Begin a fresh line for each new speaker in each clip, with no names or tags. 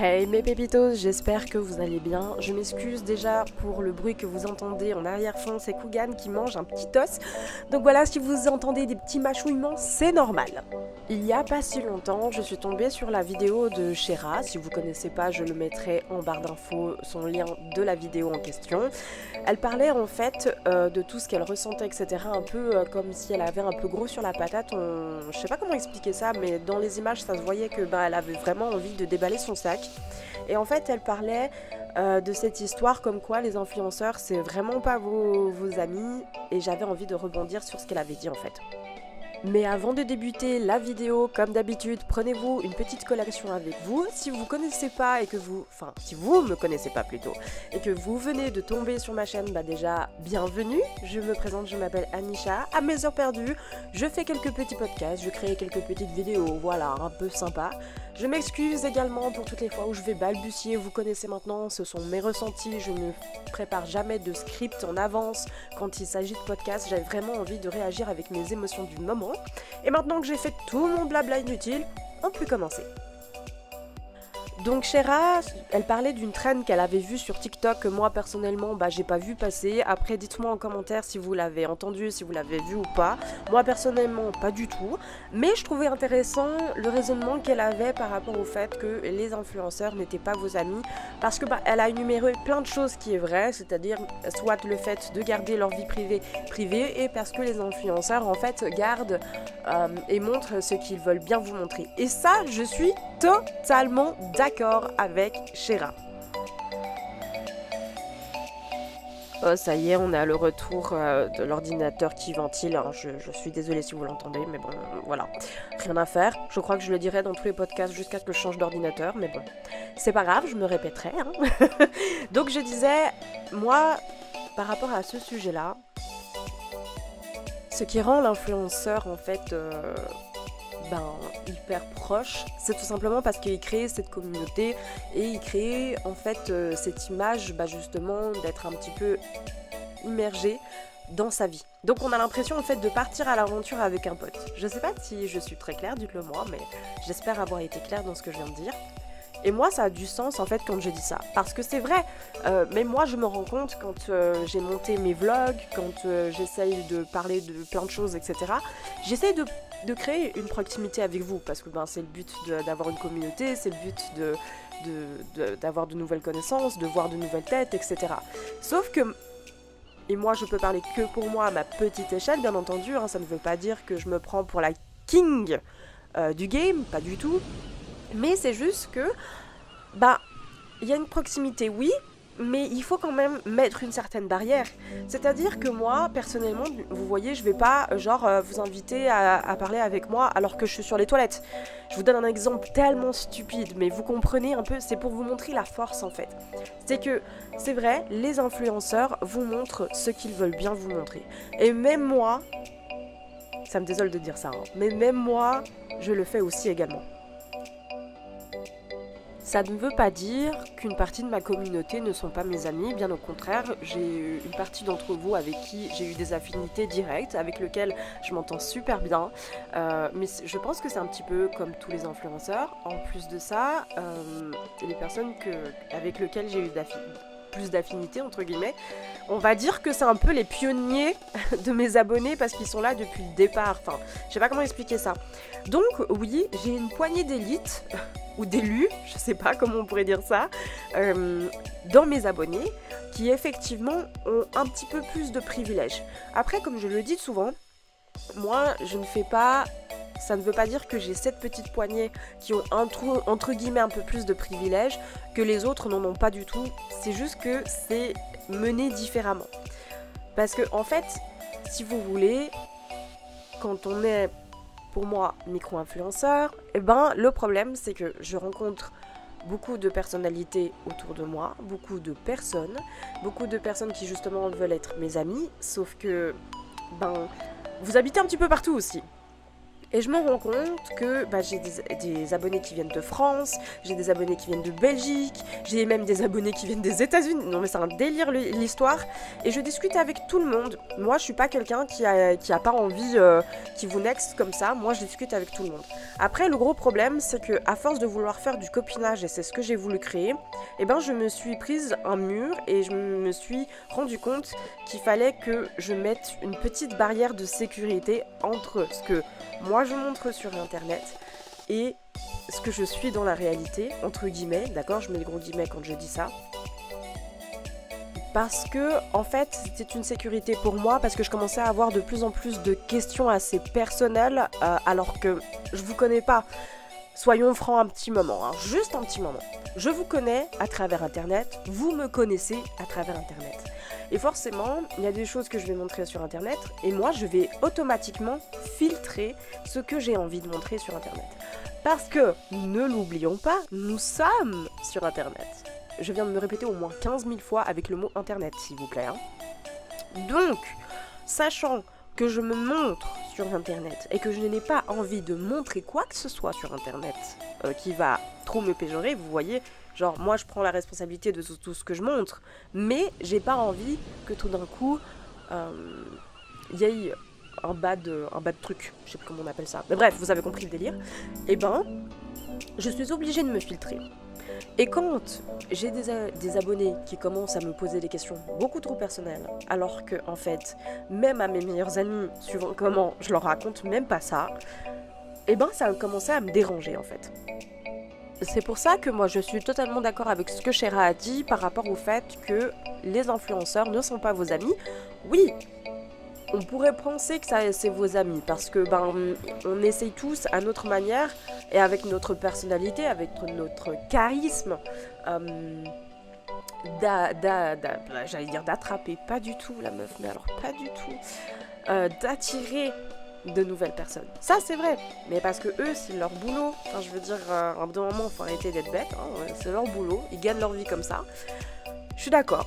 Hey mes pépitos, j'espère que vous allez bien. Je m'excuse déjà pour le bruit que vous entendez en arrière-fond, c'est Kugan qui mange un petit os. Donc voilà, si vous entendez des petits mâchouillements, c'est normal. Il y a pas si longtemps, je suis tombée sur la vidéo de Shera. Si vous connaissez pas, je le mettrai en barre d'infos, son lien de la vidéo en question. Elle parlait en fait de tout ce qu'elle ressentait, etc. Un peu comme si elle avait un peu gros sur la patate. Je sais pas comment expliquer ça, mais dans les images, ça se voyait que elle avait vraiment envie de déballer son sac. Et en fait, elle parlait de cette histoire comme quoi les influenceurs, c'est vraiment pas vos amis. Et j'avais envie de rebondir sur ce qu'elle avait dit en fait. Mais avant de débuter la vidéo, comme d'habitude, prenez-vous une petite collection avec vous. Si vous connaissez pas et que vous... Enfin, si vous me connaissez pas plutôt, et que vous venez de tomber sur ma chaîne, déjà, bienvenue. Je me présente, je m'appelle Anisha. À mes heures perdues, je fais quelques petits podcasts, je crée quelques petites vidéos, voilà, un peu sympa. Je m'excuse également pour toutes les fois où je vais balbutier, vous connaissez maintenant, ce sont mes ressentis, je ne prépare jamais de script en avance quand il s'agit de podcast, j'avais vraiment envie de réagir avec mes émotions du moment. Et maintenant que j'ai fait tout mon blabla inutile, on peut commencer. Donc Shera, elle parlait d'une trend qu'elle avait vue sur TikTok que moi personnellement j'ai pas vu passer. Après dites-moi en commentaire si vous l'avez entendu, si vous l'avez vu ou pas. Moi personnellement pas du tout. Mais je trouvais intéressant le raisonnement qu'elle avait par rapport au fait que les influenceurs n'étaient pas vos amis. Parce que elle a énuméré plein de choses qui est vrai, c'est-à-dire soit le fait de garder leur vie privée et parce que les influenceurs en fait gardent et montrent ce qu'ils veulent bien vous montrer. Et ça je suis totalement d'accord avec Shera. Oh ça y est, on est à le retour de l'ordinateur qui ventile, hein. Je suis désolée si vous l'entendez, mais bon, voilà, rien à faire. Je crois que je le dirai dans tous les podcasts jusqu'à ce que je change d'ordinateur, mais bon, c'est pas grave, je me répéterai, hein. Donc je disais, moi, par rapport à ce sujet-là, ce qui rend l'influenceur en fait... hyper proche, c'est tout simplement parce qu'il crée cette communauté et il crée en fait cette image justement d'être un petit peu immergé dans sa vie. Donc on a l'impression en fait de partir à l'aventure avec un pote. Je sais pas si je suis très claire, dites-le moi, mais j'espère avoir été claire dans ce que je viens de dire. Et moi ça a du sens en fait quand je dis ça, parce que c'est vrai, mais moi je me rends compte quand j'ai monté mes vlogs, quand j'essaye de parler de plein de choses, etc. J'essaye de créer une proximité avec vous, parce que c'est le but d'avoir une communauté, c'est le but d'avoir de nouvelles connaissances, de voir de nouvelles têtes, etc. Sauf que, et moi je peux parler que pour moi à ma petite échelle, bien entendu, hein, ça ne veut pas dire que je me prends pour la king du game, pas du tout. Mais c'est juste que, il y a une proximité, oui, mais il faut quand même mettre une certaine barrière. C'est-à-dire que moi, personnellement, vous voyez, je vais pas, vous inviter à parler avec moi alors que je suis sur les toilettes. Je vous donne un exemple tellement stupide, mais vous comprenez un peu, c'est pour vous montrer la force en fait. C'est que, c'est vrai, les influenceurs vous montrent ce qu'ils veulent bien vous montrer. Et même moi, ça me désole de dire ça, hein, mais même moi, je le fais aussi également. Ça ne veut pas dire qu'une partie de ma communauté ne sont pas mes amis, bien au contraire, j'ai une partie d'entre vous avec qui j'ai eu des affinités directes, avec lesquelles je m'entends super bien, mais je pense que c'est un petit peu comme tous les influenceurs. En plus de ça, les personnes avec lesquelles j'ai eu plus d'affinité entre guillemets, on va dire que c'est un peu les pionniers de mes abonnés parce qu'ils sont là depuis le départ, enfin, je sais pas comment expliquer ça. Donc oui, j'ai une poignée d'élites, ou d'élus, je sais pas comment on pourrait dire ça, dans mes abonnés, qui effectivement ont un petit peu plus de privilèges. Après, comme je le dis souvent, moi je ne fais pas... Ça ne veut pas dire que j'ai cette petite poignée qui ont entre guillemets un peu plus de privilèges que les autres n'en ont pas du tout. C'est juste que c'est mené différemment. Parce que en fait, si vous voulez, quand on est, pour moi, micro-influenceur, le problème c'est que je rencontre beaucoup de personnalités autour de moi, beaucoup de personnes qui justement veulent être mes amis, sauf que, vous habitez un petit peu partout aussi. Et je me rends compte que j'ai des abonnés qui viennent de France, j'ai des abonnés qui viennent de Belgique, j'ai même des abonnés qui viennent des États-Unis. Non mais c'est un délire l'histoire. Et je discute avec tout le monde. Moi je suis pas quelqu'un qui a pas envie, qui vous next comme ça. Moi je discute avec tout le monde. Après le gros problème c'est que à force de vouloir faire du copinage, et c'est ce que j'ai voulu créer, et ben je me suis prise un mur et je me suis rendu compte qu'il fallait que je mette une petite barrière de sécurité entre ce que moi je montre sur internet et ce que je suis dans la réalité, entre guillemets, d'accord, je mets les gros guillemets quand je dis ça. Parce que, en fait, c'était une sécurité pour moi, parce que je commençais à avoir de plus en plus de questions assez personnelles, alors que je vous connais pas. Soyons francs un petit moment, hein, juste un petit moment. Je vous connais à travers internet, vous me connaissez à travers internet. Et forcément, il y a des choses que je vais montrer sur internet, et moi je vais automatiquement filtrer ce que j'ai envie de montrer sur internet. Parce que, ne l'oublions pas, nous sommes sur internet. Je viens de me répéter au moins 15 000 fois avec le mot internet, s'il vous plaît. Hein. Donc, sachant que je me montre sur internet et que je n'ai pas envie de montrer quoi que ce soit sur internet qui va trop me péjorer, vous voyez, genre moi je prends la responsabilité de tout ce que je montre, mais j'ai pas envie que tout d'un coup y ait un bad truc, je sais plus comment on appelle ça, mais bref, vous avez compris le délire. Et ben, je suis obligée de me filtrer. Et quand j'ai des abonnés qui commencent à me poser des questions beaucoup trop personnelles, alors que en fait, même à mes meilleurs amis, suivant comment je leur raconte même pas ça, et ben ça a commencé à me déranger en fait. C'est pour ça que moi je suis totalement d'accord avec ce que Shera a dit par rapport au fait que les influenceurs ne sont pas vos amis. Oui, on pourrait penser que c'est vos amis parce que on essaye tous à notre manière et avec notre personnalité, avec notre charisme, j'allais dire d'attraper, pas du tout la meuf, mais alors pas du tout, d'attirer de nouvelles personnes. Ça c'est vrai, mais parce que eux c'est leur boulot, enfin je veux dire, à un bout d'un moment faut arrêter d'être bête, hein, c'est leur boulot, ils gagnent leur vie comme ça. Je suis d'accord.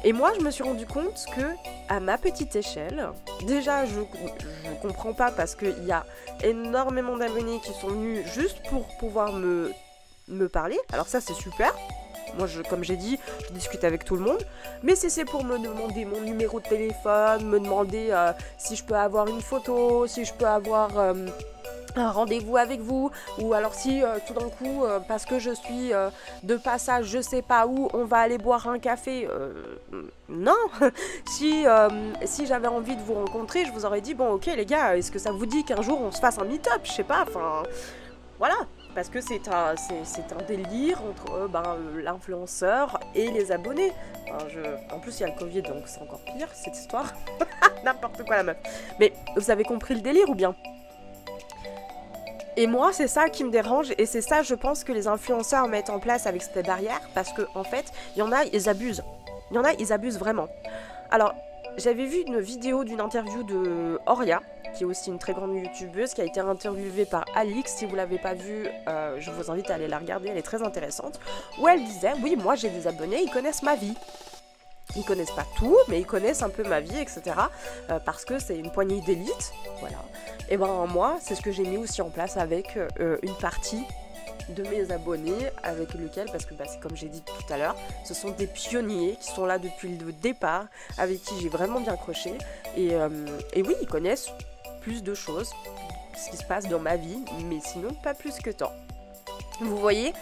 Et moi, je me suis rendu compte que, à ma petite échelle, déjà, je comprends pas parce qu'il y a énormément d'abonnés qui sont venus juste pour pouvoir me parler. Alors ça, c'est super. Moi, comme j'ai dit, je discute avec tout le monde. Mais si c'est pour me demander mon numéro de téléphone, me demander si je peux avoir une photo, si je peux avoir un rendez-vous avec vous, ou alors si tout d'un coup, parce que je suis de passage, je sais pas où, on va aller boire un café, non. Si j'avais envie de vous rencontrer, je vous aurais dit, bon ok les gars, est-ce que ça vous dit qu'un jour on se fasse un meet-up, je sais pas, enfin, voilà. Parce que c'est un délire entre l'influenceur et les abonnés. En plus, il y a le Covid, donc c'est encore pire, cette histoire. N'importe quoi la meuf. Mais vous avez compris le délire ou bien ? Et moi, c'est ça qui me dérange, et c'est ça, je pense, que les influenceurs mettent en place avec cette barrière, parce que en fait, il y en a, ils abusent. Il y en a, ils abusent vraiment. Alors, j'avais vu une vidéo d'une interview de Oria, qui est aussi une très grande youtubeuse, qui a été interviewée par Alix. Si vous ne l'avez pas vue, je vous invite à aller la regarder, elle est très intéressante. Où elle disait, oui, moi j'ai des abonnés, ils connaissent ma vie. Ils connaissent pas tout, mais ils connaissent un peu ma vie, etc. Parce que c'est une poignée d'élite, voilà. Et ben moi, c'est ce que j'ai mis aussi en place avec une partie de mes abonnés, avec lequel, parce que c'est comme j'ai dit tout à l'heure, ce sont des pionniers qui sont là depuis le départ, avec qui j'ai vraiment bien accroché. Et oui, ils connaissent plus de choses, ce qui se passe dans ma vie, mais sinon pas plus que tant. Vous voyez ?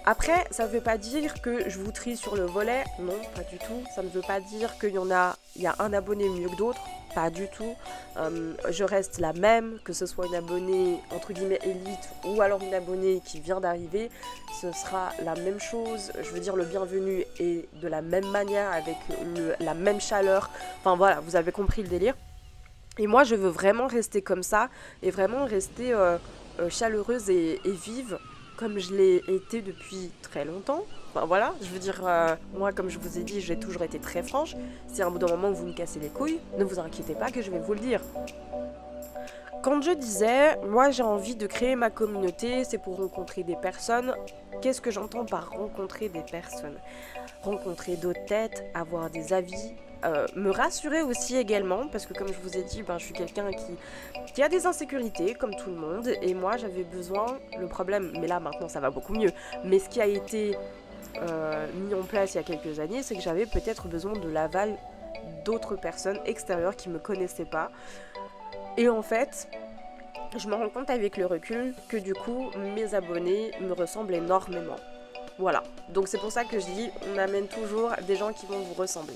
Après, ça ne veut pas dire que je vous trie sur le volet, non, pas du tout. Ça ne veut pas dire qu'il y a un abonné mieux que d'autres, pas du tout. Je reste la même, que ce soit une abonnée entre guillemets élite ou alors une abonnée qui vient d'arriver, ce sera la même chose. Je veux dire, le bienvenu est de la même manière, avec la même chaleur. Enfin voilà, vous avez compris le délire. Et moi, je veux vraiment rester comme ça et vraiment rester chaleureuse et vive, comme je l'ai été depuis très longtemps. Enfin voilà, je veux dire, moi comme je vous ai dit, j'ai toujours été très franche. Si à un bout d'un moment vous me cassez les couilles, ne vous inquiétez pas que je vais vous le dire. Quand je disais, moi j'ai envie de créer ma communauté, c'est pour rencontrer des personnes. Qu'est-ce que j'entends par rencontrer des personnes ? Rencontrer d'autres têtes, avoir des avis, me rassurer aussi également, parce que comme je vous ai dit, je suis quelqu'un qui a des insécurités, comme tout le monde, et moi j'avais besoin, le problème, mais là maintenant ça va beaucoup mieux, mais ce qui a été mis en place il y a quelques années, c'est que j'avais peut-être besoin de l'aval d'autres personnes extérieures qui me connaissaient pas, et en fait, je me rends compte avec le recul que du coup, mes abonnés me ressemblent énormément. Voilà, donc c'est pour ça que je dis, on amène toujours des gens qui vont vous ressembler.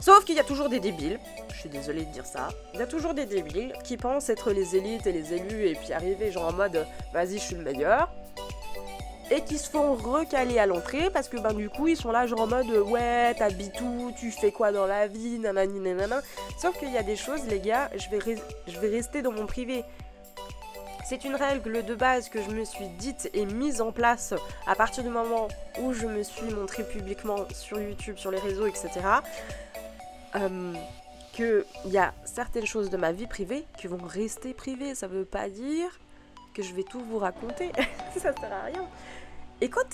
Sauf qu'il y a toujours des débiles, je suis désolée de dire ça, il y a toujours des débiles qui pensent être les élites et les élus et puis arriver genre en mode vas-y je suis le meilleur, et qui se font recaler à l'entrée parce que du coup ils sont là genre en mode ouais t'habites où, tu fais quoi dans la vie, nanani nanana. Sauf qu'il y a des choses les gars, je vais rester dans mon privé. C'est une règle de base que je me suis dite et mise en place à partir du moment où je me suis montrée publiquement sur YouTube, sur les réseaux, etc. Qu'il y a certaines choses de ma vie privée qui vont rester privées. Ça veut pas dire que je vais tout vous raconter. Ça sert à rien. Et quand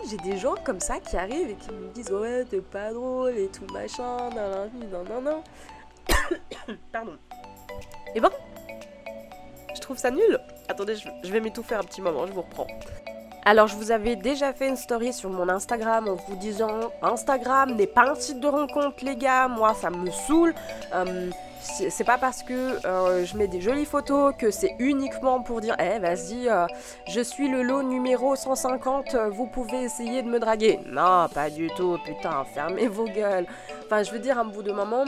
j'ai des gens comme ça qui arrivent et qui me disent ouais t'es pas drôle et tout machin, non. Pardon. Et je trouve ça nul. Attendez, je vais m'étouffer un petit moment, je vous reprends. Alors, je vous avais déjà fait une story sur mon Instagram en vous disant Instagram n'est pas un site de rencontre, les gars. Moi, ça me saoule. C'est pas parce que je mets des jolies photos que c'est uniquement pour dire vas-y, je suis le lot numéro 150, vous pouvez essayer de me draguer. Non, pas du tout, putain, fermez vos gueules. Enfin, je veux dire, à un bout de moment...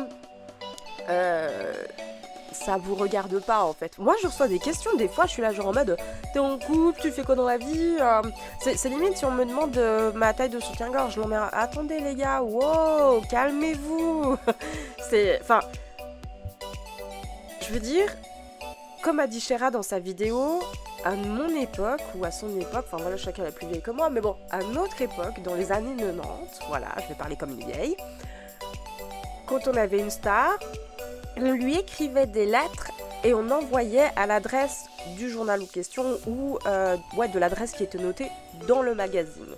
ça vous regarde pas en fait. Moi je reçois des questions, des fois je suis là genre en mode t'es en couple, tu fais quoi dans la vie, c'est limite si on me demande ma taille de soutien-gorge, non mais attendez les gars, wow, calmez-vous. Enfin, je veux dire, comme a dit Chéra dans sa vidéo, à mon époque, ou à son époque, enfin voilà, chacun est plus vieille que moi, mais bon, à notre époque, dans les années 90, voilà, je vais parler comme une vieille, quand on avait une star, on lui écrivait des lettres et on envoyait à l'adresse du journal en question ou de l'adresse qui était notée dans le magazine.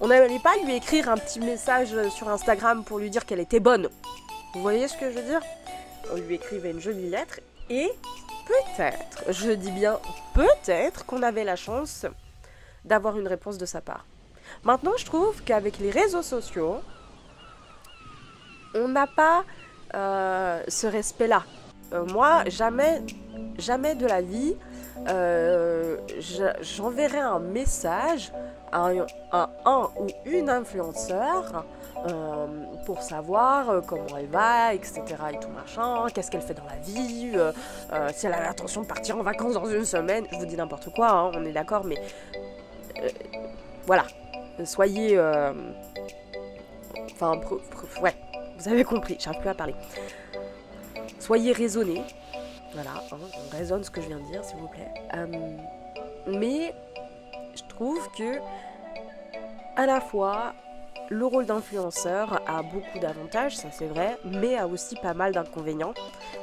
On n'allait pas lui écrire un petit message sur Instagram pour lui dire qu'elle était bonne. Vous voyez ce que je veux dire? On lui écrivait une jolie lettre et peut-être, je dis bien peut-être, qu'on avait la chance d'avoir une réponse de sa part. Maintenant, je trouve qu'avec les réseaux sociaux, on n'a pas ce respect-là. Moi, jamais de la vie, j'enverrai un message à un ou une influenceur pour savoir comment elle va, etc. et tout machin, qu'est-ce qu'elle fait dans la vie, si elle a l'intention de partir en vacances dans une semaine. Je vous dis n'importe quoi, hein, on est d'accord, mais voilà, soyez... ouais, vous avez compris, j'arrive plus à parler. Soyez raisonnés, voilà, hein, on raisonne ce que je viens de dire, s'il vous plaît. Mais je trouve que, à la fois, le rôle d'influenceur a beaucoup d'avantages, ça c'est vrai, mais a aussi pas mal d'inconvénients.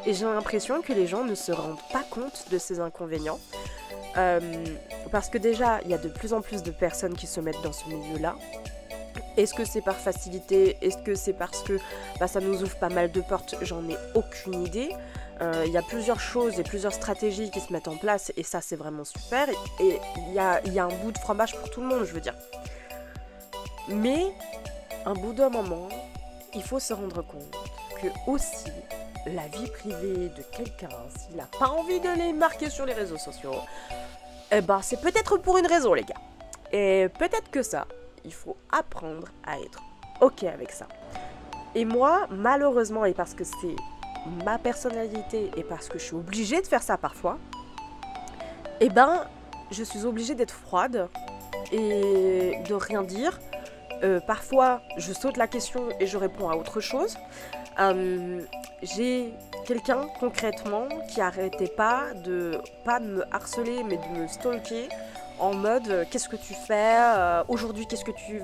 Et j'ai l'impression que les gens ne se rendent pas compte de ces inconvénients. Parce que déjà, il y a de plus en plus de personnes qui se mettent dans ce milieu-là. Est-ce que c'est par facilité? Est-ce que c'est parce que ça nous ouvre pas mal de portes? J'en ai aucune idée. Il y a plusieurs choses et plusieurs stratégies qui se mettent en place et ça c'est vraiment super. Et il y a un bout de fromage pour tout le monde, je veux dire. Mais, un bout d'un moment, il faut se rendre compte que aussi, la vie privée de quelqu'un, s'il n'a pas envie de les marquer sur les réseaux sociaux, c'est peut-être pour une raison, les gars. Et peut-être que ça, il faut apprendre à être ok avec ça. Et moi, malheureusement, et parce que c'est ma personnalité et parce que je suis obligée de faire ça parfois, je suis obligée d'être froide et de rien dire. Parfois, je saute la question et je réponds à autre chose. J'ai quelqu'un concrètement qui arrêtait pas de me harceler mais de me stalker en mode qu'est-ce que tu fais aujourd'hui, qu'est-ce que tu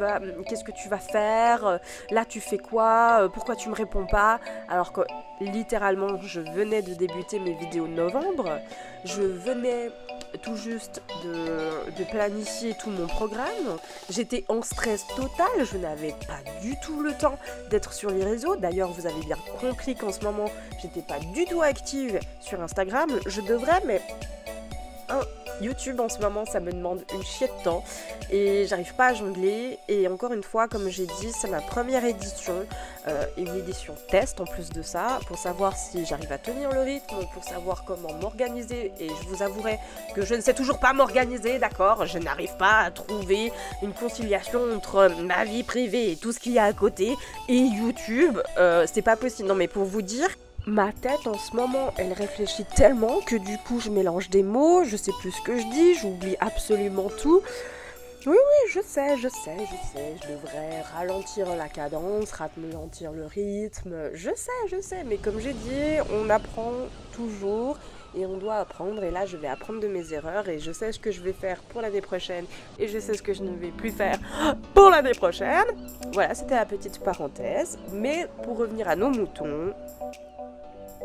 vas faire, là tu fais quoi, pourquoi tu me réponds pas, alors que littéralement je venais de débuter mes vidéos de novembre, je venais tout juste de planifier tout mon programme. J'étais en stress total, je n'avais pas du tout le temps d'être sur les réseaux. D'ailleurs, vous avez bien compris qu'en ce moment, j'étais pas du tout active sur Instagram. Je devrais, mais YouTube en ce moment ça me demande une chier de temps et j'arrive pas à jongler. Et encore une fois, comme j'ai dit, c'est ma première édition et une édition test en plus de ça, pour savoir si j'arrive à tenir le rythme, pour savoir comment m'organiser. Et je vous avouerai que je ne sais toujours pas m'organiser, d'accord. Je n'arrive pas à trouver une conciliation entre ma vie privée et tout ce qu'il y a à côté et YouTube, c'est pas possible. Non mais pour vous dire, ma tête en ce moment, elle réfléchit tellement que du coup je mélange des mots, je sais plus ce que je dis, j'oublie absolument tout. Oui, je sais, je devrais ralentir la cadence, ralentir le rythme, je sais, mais comme j'ai dit, on apprend toujours et on doit apprendre, et là je vais apprendre de mes erreurs et je sais ce que je vais faire pour l'année prochaine et je sais ce que je ne vais plus faire pour l'année prochaine. Voilà, c'était la petite parenthèse, mais pour revenir à nos moutons,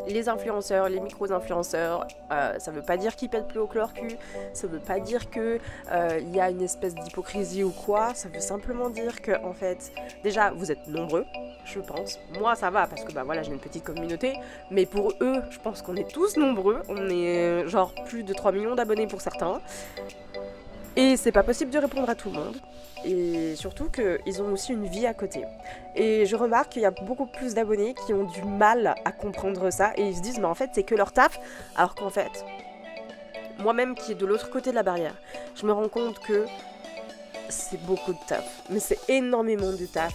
les influenceurs, les micro-influenceurs, ça veut pas dire qu'ils pètent plus haut que leur cul, ça veut pas dire que y a une espèce d'hypocrisie ou quoi, ça veut simplement dire que, en fait, déjà, vous êtes nombreux, je pense. Moi, ça va, parce que, bah voilà, j'ai une petite communauté, mais pour eux, je pense qu'on est tous nombreux, on est genre plus de 3 millions d'abonnés pour certains, et c'est pas possible de répondre à tout le monde. Et surtout qu'ils ont aussi une vie à côté. Et je remarque qu'il y a beaucoup plus d'abonnés qui ont du mal à comprendre ça et ils se disent mais en fait c'est que leur taf, alors qu'en fait, moi-même qui est de l'autre côté de la barrière, je me rends compte que c'est beaucoup de taf, mais c'est énormément de taf,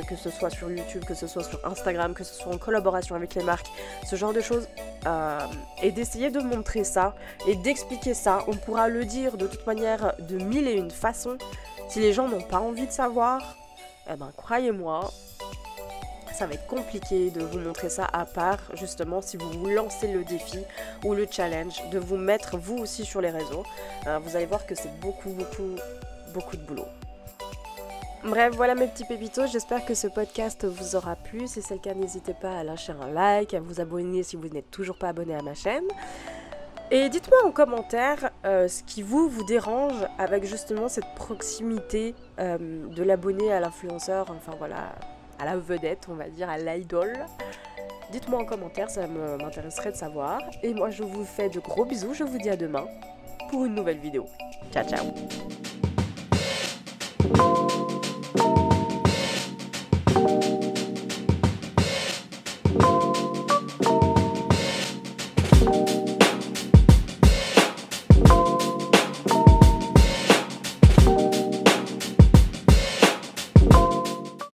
que ce soit sur YouTube, que ce soit sur Instagram, que ce soit en collaboration avec les marques, ce genre de choses, et d'essayer de montrer ça et d'expliquer ça. On pourra le dire de toute manière de 1001 façons. Si les gens n'ont pas envie de savoir, eh ben croyez-moi, ça va être compliqué de vous montrer ça, à part justement si vous vous lancez le défi ou le challenge de vous mettre vous aussi sur les réseaux. Vous allez voir que c'est beaucoup de boulot. Bref, voilà mes petits pépitos, j'espère que ce podcast vous aura plu. Si c'est le cas, n'hésitez pas à lâcher un like, à vous abonner si vous n'êtes toujours pas abonné à ma chaîne. Et dites-moi en commentaire ce qui vous dérange avec justement cette proximité de l'abonné à l'influenceur, enfin voilà, à la vedette, on va dire, à l'idole. Dites-moi en commentaire, ça m'intéresserait de savoir. Et moi je vous fais de gros bisous, je vous dis à demain pour une nouvelle vidéo. Ciao ciao.